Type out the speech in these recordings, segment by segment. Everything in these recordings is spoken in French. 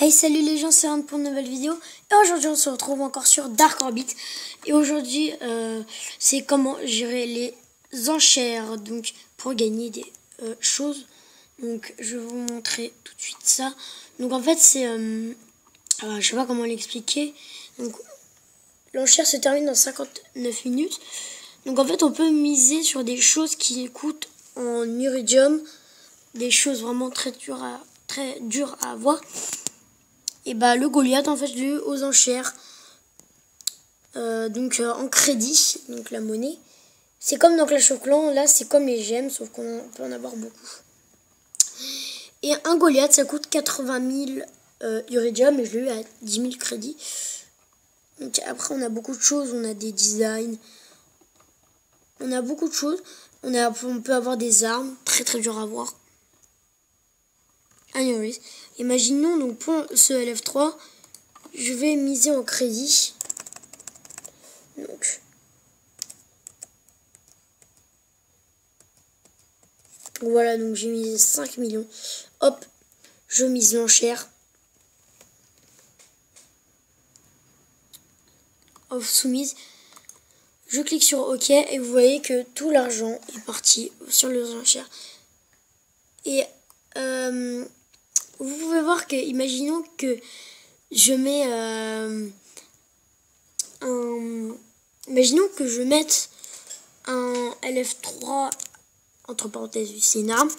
Hey, salut les gens, c'est Anne pour une nouvelle vidéo. Et aujourd'hui on se retrouve encore sur Dark Orbit. Et aujourd'hui c'est comment gérer les enchères, donc pour gagner des choses. Donc je vais vous montrer tout de suite ça. Donc en fait c'est je sais pas comment l'expliquer. Donc l'enchère se termine dans 59 minutes. Donc en fait on peut miser sur des choses qui coûtent en iridium, des choses vraiment très dures à avoir. Et bah le Goliath en fait je l'ai eu aux enchères, en crédit, donc la monnaie. C'est comme dans Clash of Clans, là c'est comme les gemmes sauf qu'on peut en avoir beaucoup. Et un Goliath ça coûte 80 000 iridium et je l'ai eu à 10 000 crédits. Donc après on a beaucoup de choses, on a des designs, on a beaucoup de choses. On peut avoir des armes, très dur à avoir. Anyways, imaginons donc pour ce LF3, je vais miser en crédit. Donc voilà, donc j'ai misé 5 millions. Hop, je mise l'enchère. Off soumise. Je clique sur OK et vous voyez que tout l'argent est parti sur les enchères. Et vous pouvez voir que, imaginons que je mets imaginons que je mette un LF3 entre parenthèses, c'est une arme,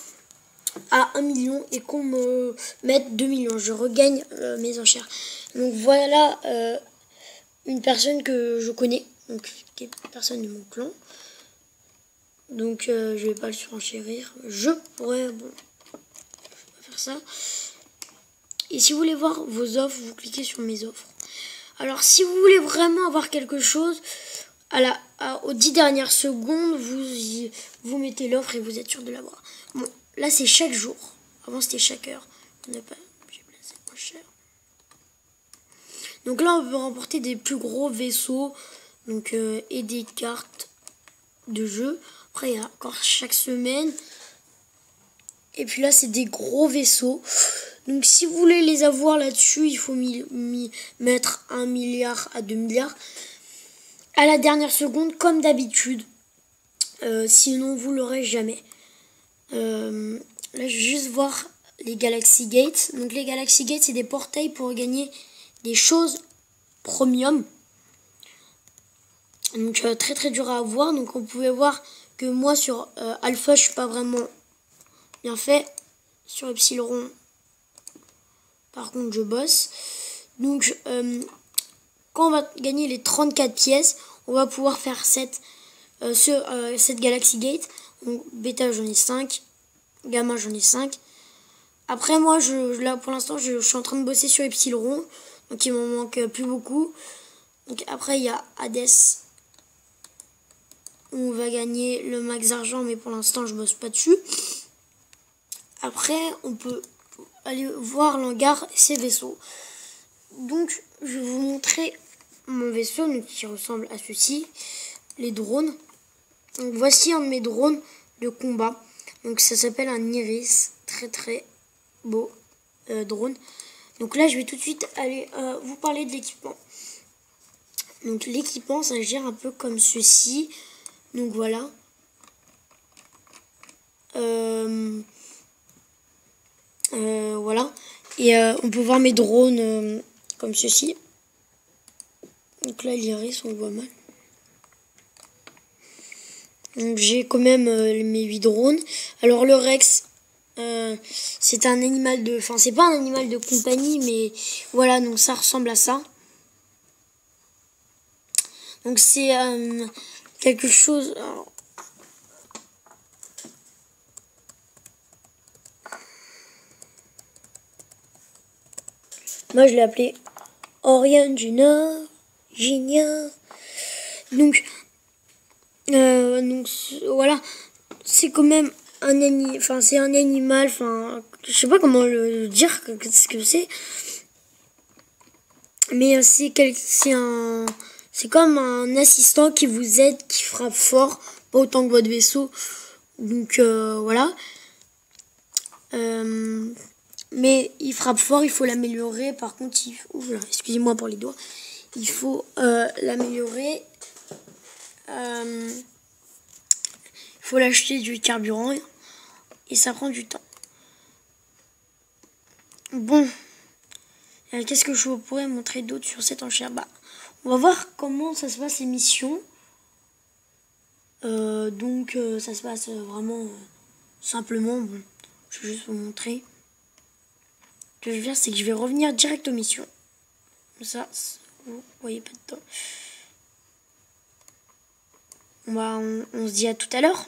à 1 million et qu'on me mette 2 millions. Je regagne mes enchères. Donc voilà une personne que je connais, donc qui est une personne de mon clan. Donc je vais pas le surenchérir. Je pourrais, bon, je vais faire ça. Et si vous voulez voir vos offres, vous cliquez sur mes offres. Alors si vous voulez vraiment avoir quelque chose, aux 10 dernières secondes, vous mettez l'offre et vous êtes sûr de l'avoir. Bon, là c'est chaque jour. Avant c'était chaque heure. J'ai placé moins cher. Donc là on peut remporter des plus gros vaisseaux, donc et des cartes de jeu. Après il y a encore chaque semaine. Et puis là c'est des gros vaisseaux. Donc si vous voulez les avoir là-dessus, il faut mettre 1 milliard à 2 milliards. À la dernière seconde, comme d'habitude. Sinon, vous l'aurez jamais. Là, je vais juste voir les Galaxy Gates. Donc, les Galaxy Gates, c'est des portails pour gagner des choses premium. Donc, très dur à avoir. Donc, on pouvait voir que moi, sur Alpha, je suis pas vraiment bien fait. Sur Epsilon, par contre, je bosse. Donc, quand on va gagner les 34 pièces, on va pouvoir faire cette Galaxy Gate. Donc bêta j'en ai 5, gamma j'en ai 5. Après moi là pour l'instant je suis en train de bosser sur Epsilon, donc il m'en manque plus beaucoup. Donc après il y a Hades où on va gagner le max d'argent, mais pour l'instant je bosse pas dessus. Après on peut aller voir l'hangar et ses vaisseaux. Donc je vais vous montrer mon vaisseau, donc, qui ressemble à ceci, les drones. Donc voici un de mes drones de combat. Donc ça s'appelle un Iris, très beau drone. Donc là je vais tout de suite aller vous parler de l'équipement. Donc l'équipement ça gère un peu comme ceci. Donc voilà. Voilà. Et on peut voir mes drones comme ceci. Donc là l'Iris on le voit mal. Donc j'ai quand même mes 8 drones. Alors le Rex, c'est un animal de... Enfin c'est pas un animal de compagnie, mais voilà, donc ça ressemble à ça. Donc c'est quelque chose... Alors, moi je l'ai appelé Orion du Nord, Junior. Donc voilà, c'est quand même un animal, enfin je sais pas comment le dire, ce que c'est, mais c'est comme un assistant qui vous aide, qui frappe fort, pas autant que votre vaisseau. Donc voilà. Mais il frappe fort, il faut l'améliorer. Par contre, excusez-moi pour les doigts. Il faut l'améliorer. Il faut l'acheter du carburant. Et ça prend du temps. Bon. Qu'est-ce que je pourrais montrer d'autre sur cette enchère? On va voir comment ça se passe les missions. Donc ça se passe vraiment simplement. Bon, je vais juste vous montrer. Ce que je vais faire, c'est que je vais revenir direct aux missions. Comme ça, vous voyez pas de temps. On se dit à tout à l'heure.